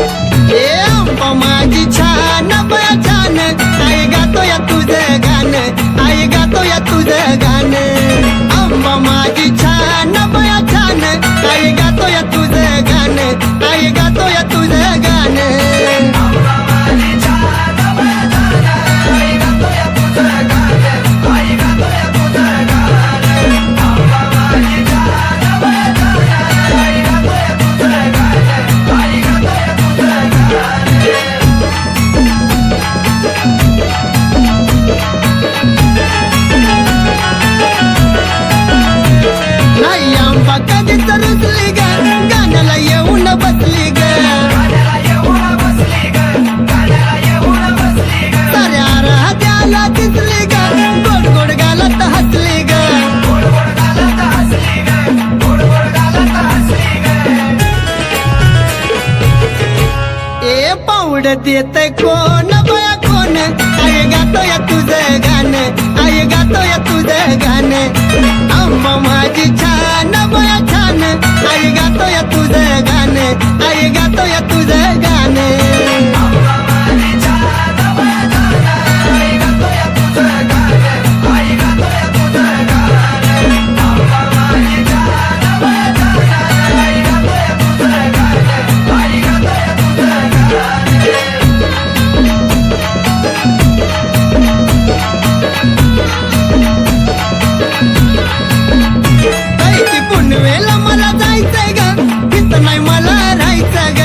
आंबा माझी छान बया छान आई गातो या तुझं गाणं आई गातो या तुझं गाणं आंबा माझी छान बया छान आई गातो या तुझं गाणं आई गातो या तुझं गाणं नाही आंबा कधी तर रुसली ग गाण्याला येऊन बसली ग साऱ्या राहत्याला दिसली ग गोड गोड गालात हसली ग ए पावड देत कोण बया कोण आई गातो या तुझं गाणं आई गातो या तुझं गाणं आंबा माझी छान बया छान आई गातो या तुझं गाणं आई गातो या तुझं गाणं ऐकी पुनवेला मला जायचंय ग इथं नाही मला राहायचं ग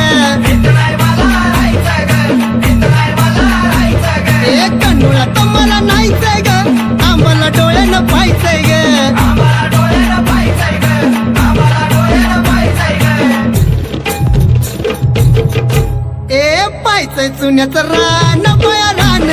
एक कन्नूला तर मला नाहीचंय ग आम्हाला डोळ्यानं पाहायचंय ग ए पाहायचंय चुन्याचं रान बया रान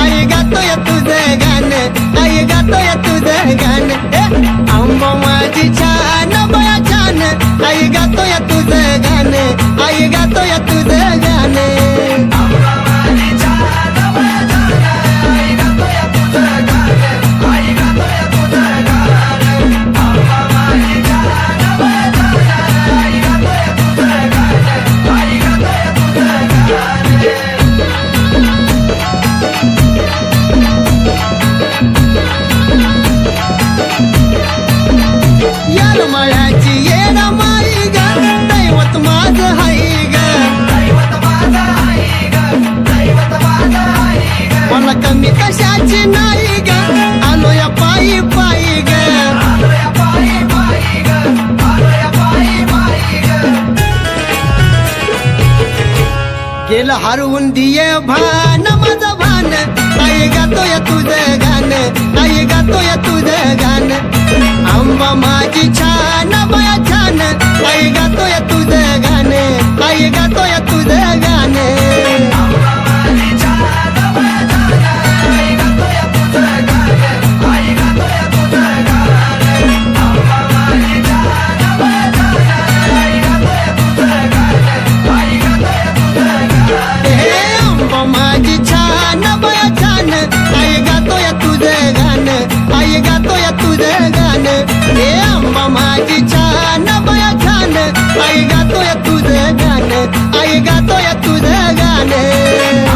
आई गातो या तुझं गाणं आई गातो या तुझं गाणं आंबा माझी छान बया छान आई गातो या तुझं गाणं आई गातो या तुझं गाणं यार मळ्याची येणा माई ग दैवत माझं हाय ग मला कमी कशाची नाही ग आलो या पायी पायी ग गेलं हरवून दिये भान माझं भान आई गातो या तुझं गाणं आई गातो या तुझं गाणं आंबा माझी छान बया छान आई गातो या तुझं गाणं आई गातो या तुझं गाणं आंबा माझी छान बया छान आई गातो या तुझं गाणं आई गातो या तुझं गाणं हे आंबा माझी छान बया छान आई गातो या तुझं गाणं आई गातो या तुझं गाणं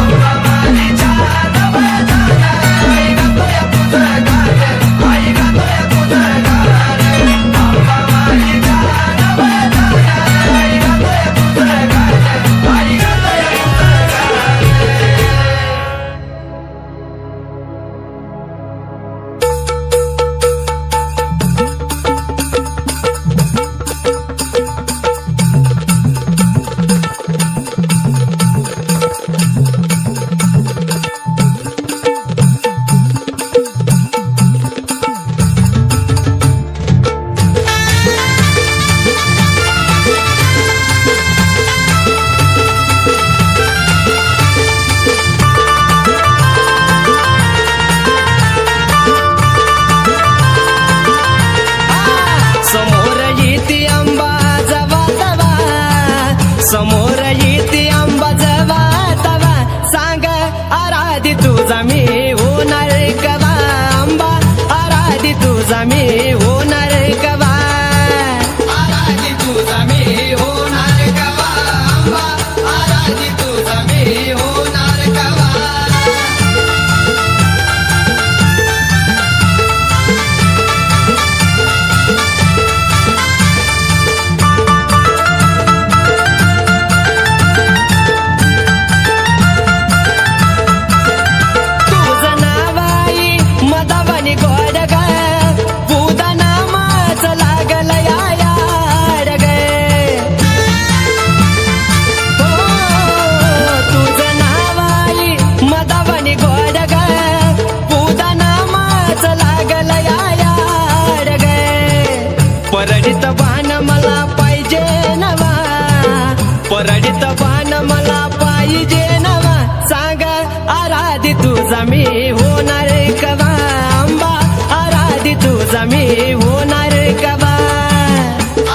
परडित बाण मला पाहिजे नवा, परडित बाण मला पाहिजे नवा, सांग आराधी तुझा मी होणार कवा, आंबा आराधी तुझा मी होणार कवा,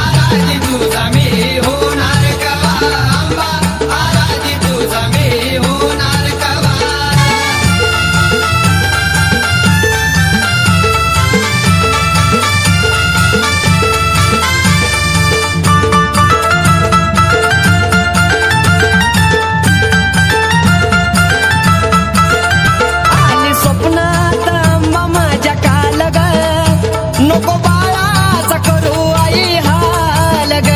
आराधी तुझा मी होणार कवा, आंबा आराधी तुझा मी होणार कवा. आली स्वप्नात आंबा माझ्या काल ग, नको बाळाचा करू आई हाल ग,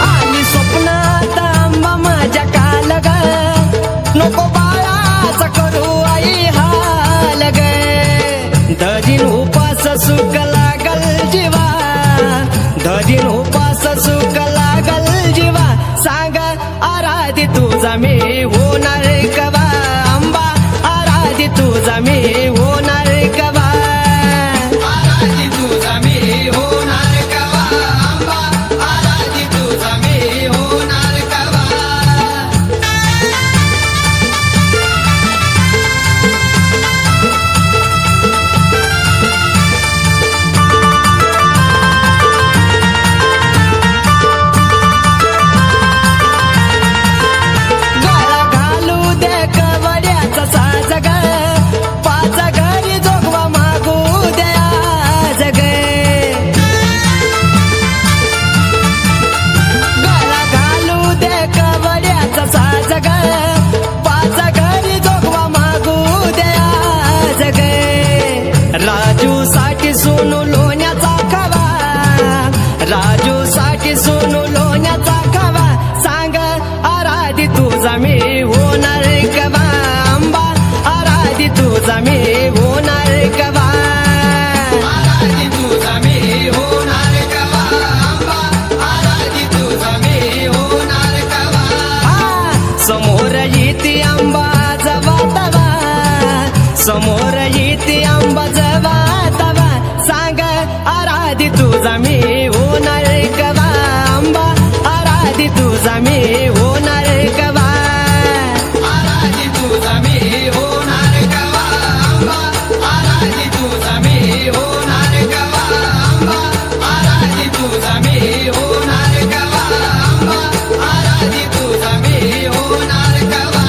आली स्वप्नात आंबा माझ्या काल ग, नको बाळाचा करू आई हाल ग, दजीन उपास सुख लागल जीवा, दजीन उपास सुख लागल जीवा, सांग आराधी तुझा मी होणार कवा, आंबा आराधी तुझा मी होणार कवा, आराधी तुझा मी होणार कवा, आंबा आराधी तुझा मी होणार कवा. गळा घालू दे कवड्याचा साज ग, पाच घरी जोगवा मागू दे आज ग, गळा घालू दे कवड्याचा साज ग, पाच घरी जोगवा मागू दे आज ग, राजू साठी सोनू लोण्याचा खवा, राजू साठी सोनू लोण्याचा खवा, सांग आराधी तुझा मी होणार कवा, आंबा आराधी तुझा मी होणार कवा, आराधी तुझा मी होणार कवा, आंबा आराधी तुझा मी होणार कवा. समोर येते आंबा जवा तवा, समोर येते आंबा जवा तवा, सांग आराधी तुझा मी होणार कवा, आंबा आराधी तुझा मी होणार कवा, आराधी तुझा मी होणार कवा, आंबा आराधी तुझा मी होणार कवा, आंबा आराधी तुझा मी होणार कवा, आंबा आराधी तुझा मी होणार कवा.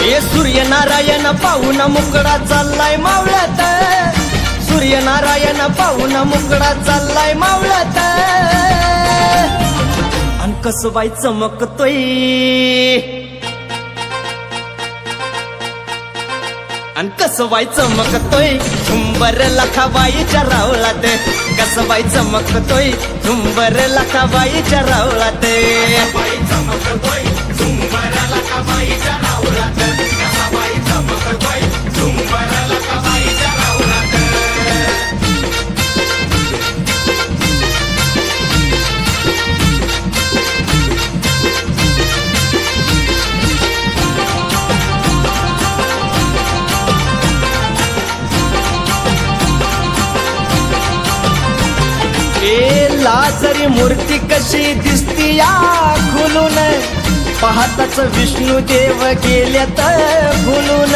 ए सूर्यनारायण पाहून मुकडा चाललाय मावळ्यात, सूर्यनारायण पाहून मुकडा चाललाय मावळ्यात, अन कसबाई चमकतोय, अन कसबाई चमकतोय, झुंबर लखाबाईच्या रावळात, कसबाई चमकतोय, झुंबर लखाबाईच्या रावळात, चमकतोय झुंबर लखाबाईच्या रावळात, कसाबाई चमकतोय झुंबर लखाबाईच्या रावळात. ए लाजरी मूर्ती कशी दिसती या खुलून, पाहताच विष्णू देव गेल्यात भुलून,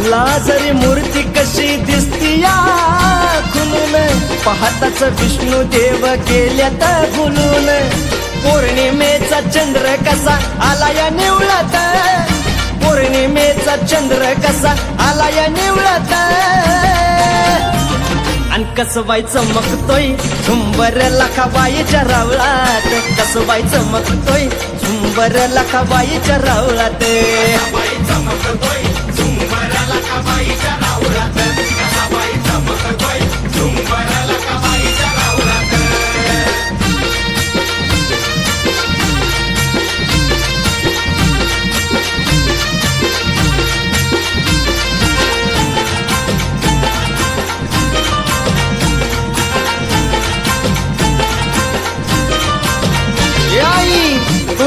लाजरी मूर्ती कशी दिसती या खुलून, पाहताच विष्णू देव गेल्यात भुलून, पौर्णिमेचा चंद्र कसा आला या निवळत, पौर्णिमेचा चंद्र कसा आला या निवळत, अन कसबाई चमकतोय झुंबर लखाबाईच्या रावळात, कसबाई चमकतोय झुंबर लखाबाईच्या रावळात, कसाबाई चमकतोय झुंबर लखाबाईच्या रावळात, कसाबाई चमकतोय झुंबर लखाबाईच्या रावळात.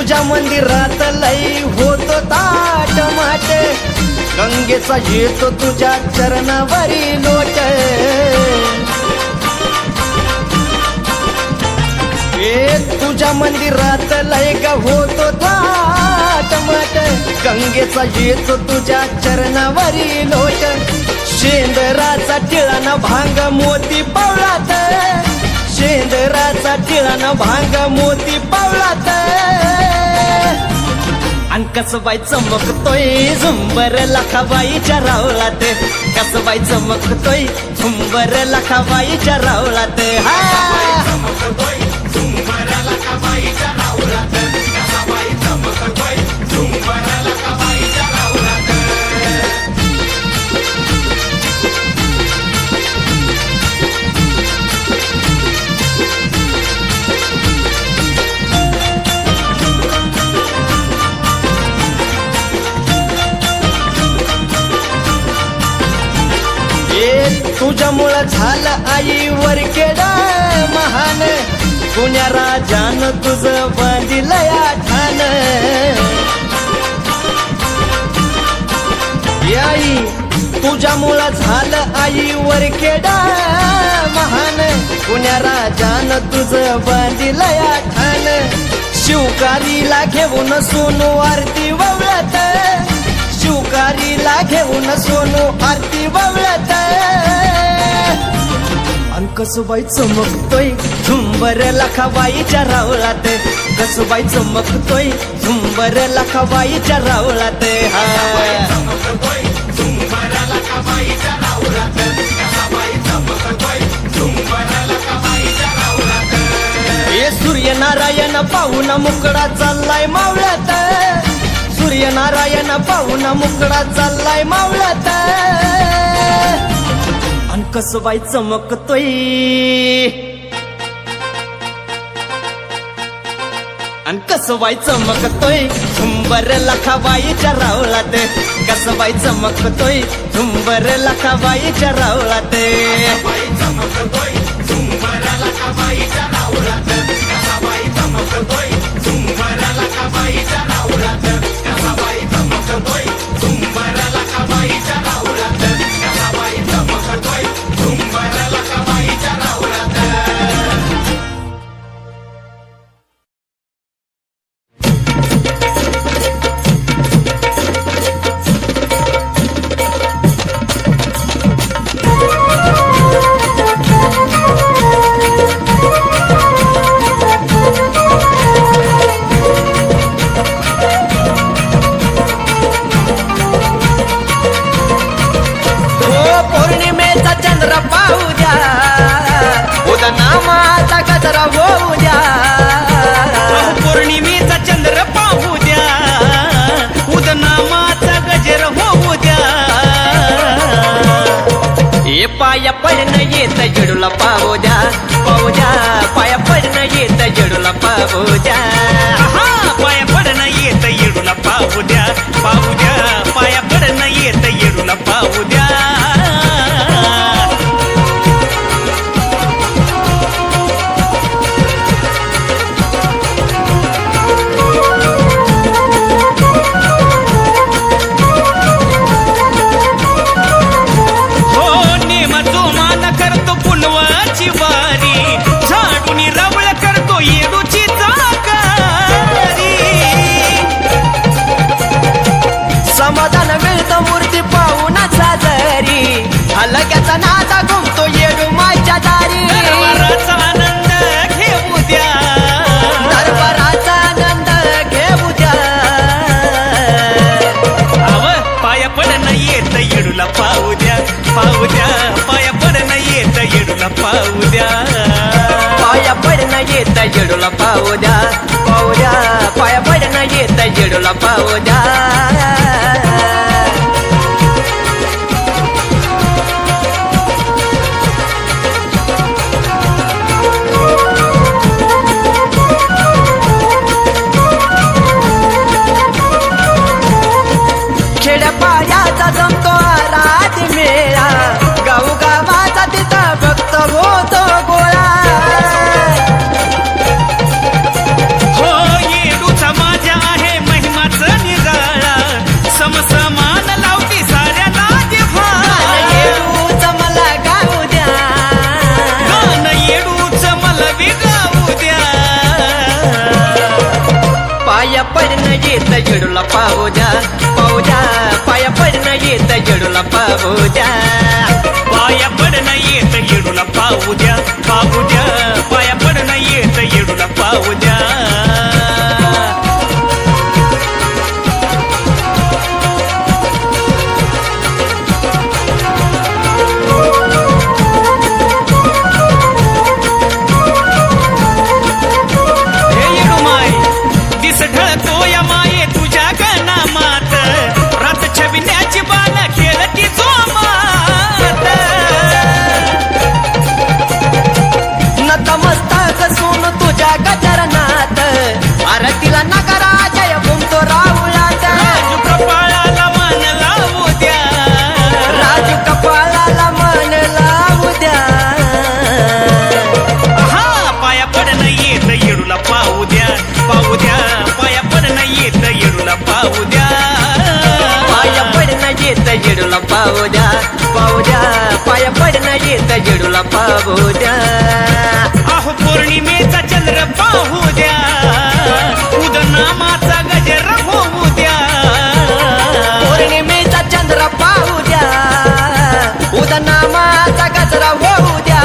तुझ्या मंदिरात लई होतो ताट माट गंगेचा येतो तुझ्या चरणावरी लोट तुझ्या मंदिरात लय ग होतो थाट माट गंगेचा येतो तुझ्या चरणावरी लोट शेंदराचा टिळाना भांग मोती पावळात शेंदराचा टिळाना भांग मोती पावळात अन कसबाई चमकतोय झुंबर लखाबाईच्या रावळात कसबाई चमकतोय झुंबर लखाबाईच्या रावळात तुझ्यामुळं झालं आईवर केड महान पुण्या राजान तुझं बांधिलंय ठाण आई तुझ्यामुळं झालं आईवर केड महान पुण्या राजान तुझं बांधिलंय ठाण शिवकारीला घेऊन सोनू आरती ववळत शिवकारीला घेऊन सोनू आरती ववळत अन कसबाई चमकतोय झुंबर लखाबाईच्या रावळात कसबाई चमकतोय झुंबर लखाबाईच्या रावळात हे सूर्यनारायण पाहून मुकडा चाललाय मावळ्यात सूर्यनारायण पाहून मुकडा चाललाय मावळ्यात अन कसबाई चमकतोय अन कसबाई चमकतोय झुंबर लखाबाईच्या रावळात कसबाई चमकतोय झुंबर लखाबाईच्या रावळात पौर्णिमेचा चंद्र पाहू द्या उद्या नामाचा गजरा होऊ द्या पौर्णिमेचा चंद्र पाहू द्या उद्या नामाचा गजर होऊ द्या हे पाया पडणं येत जडूला पाहू द्या पाया पडणं येत जडूला पाहू द्या पाया पडणं येत येडूला पाहू द्या पाया पडणं येत येडूला पाहू द्या समाधान मिळतं मूर्ती पाहून साजरी हलक्याचा नादा घुमतो येडू माझ्या दारी दरबाराचा आनंद घेऊ द्या दरबाराचा आनंद घेऊ द्या पाया पडणं येत येडूला पाहू द्या पाया पडणं येत येडूला पाहू द्या पाया पडणं येत येडूला पाहू द्या पाया पडणं येत येडूला पाहू द्या खेड्यापाड्याचा जमतो रात मेळा गाऊ गावाचा तिथं भक्त होतो गोळा हो येडूचा माझ्या पाहू द्या पाया पडणं येत येडूला पाहू द्या पाहू द्या पाया पडणं येत येडूला पाहू द्या हे येडू माय दिस ढळतो या माये तुझ्या गणामात रात छबिन्याची बाण खेळती जोमात नतमस्तक सून तुझ्या गजरनाथ आरतीला नगरा जय भूमतो राहुलात राजू कपाळाला मान लावू द्या राजू कपाळाला मन लावू द्या हा पाया पडणं येत येडूला पाहू द्या पाहू द्या पाया पडणं येत येडूला पाहू द्या पाया पडणं येत जेडूला पाहू द्या पाहू द्या पाया पडणं येत जेडूला पाहू द्या अहो पौर्णिमेचा चंद्र पाहू द्या उदनामाचा गजर होऊ द्या पौर्णिमेचा चंद्र पाहू द्या उदनामाचा गजरा होऊ द्या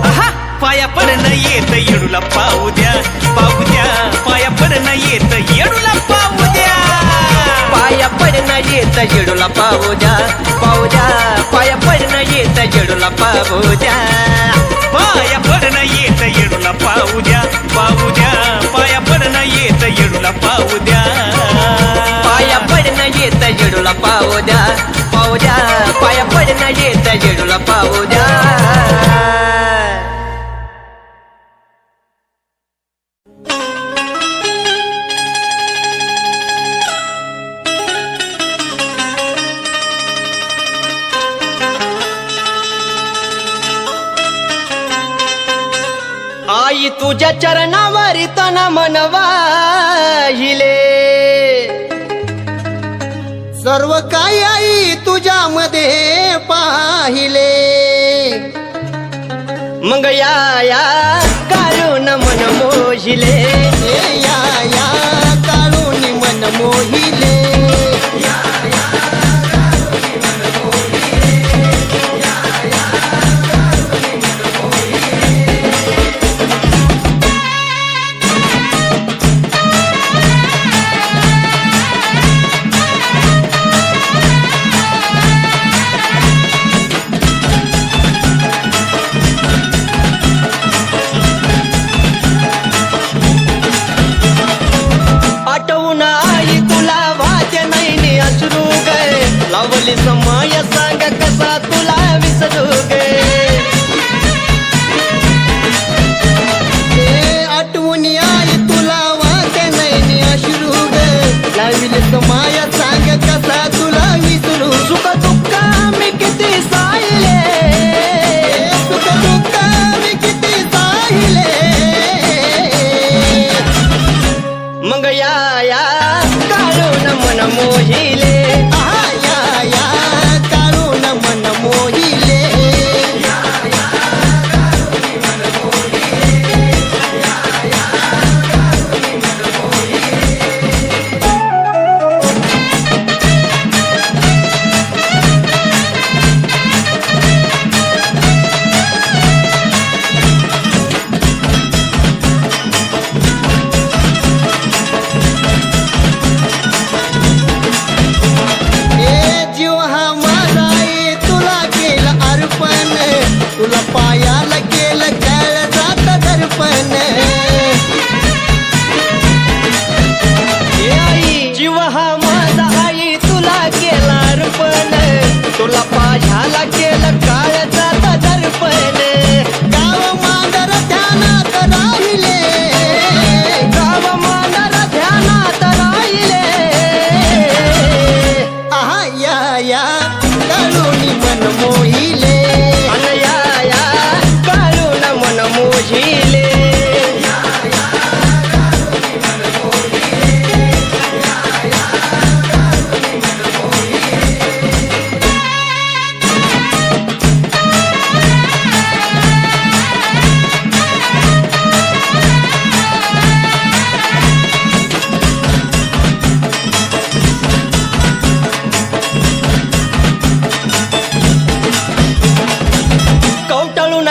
आहा पाया पडणं येत येडूला पाहू द्या पाहू द्या पाया पडणं येत येडूला पाहू द्या पाया पडणं येत जेडूला पाहू द्या पाहू द्या पाया पडणं येत जेडूला पाहू द्या पाया पडणं येत येडूला पाहू द्या पाहू द्या पाया पडणं येत येडूला पाहू द्या पाया पडणं येत जेडूला पाहू द्या पाहू द्या पाया पडणं येत जेडूला पाहू द्या आई तुझ्या चरणावरी तन मनवाहिले सर्व काही आई तुझ्यामध्ये पाहिले मग या काढून मन मोहिले या काळून मन मोहिले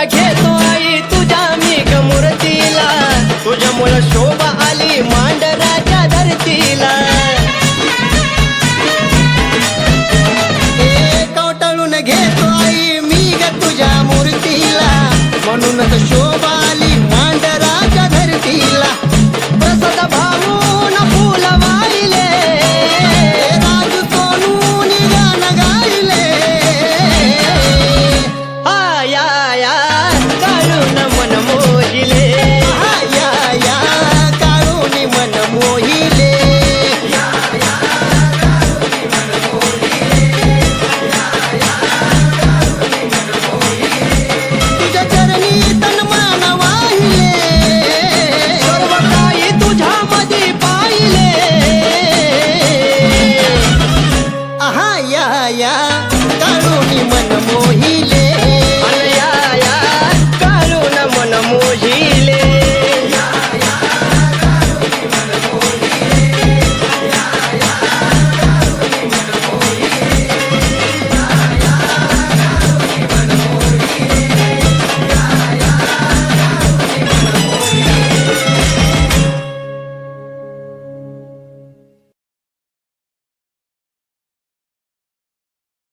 घेतो आई तुझ्या मी ग मूर्तीला तुझ्यामुळं शोभा आली मांडराच्या धरतीला कवटाळून घेतो आई मी ग तुझ्या मूर्तीला म्हणूनच शोभा आली मांडराच्या धरतीला प्रसाद भाऊन फुल वाहिले राजू सोनून गाणं गायले आया या काढून मन मोहिले या काळून मन मोहिले तुझ्या चरणी तन मन वाहिले सर्व काही तुझ्या मध्ये पाहिले या काळून मन मोहिले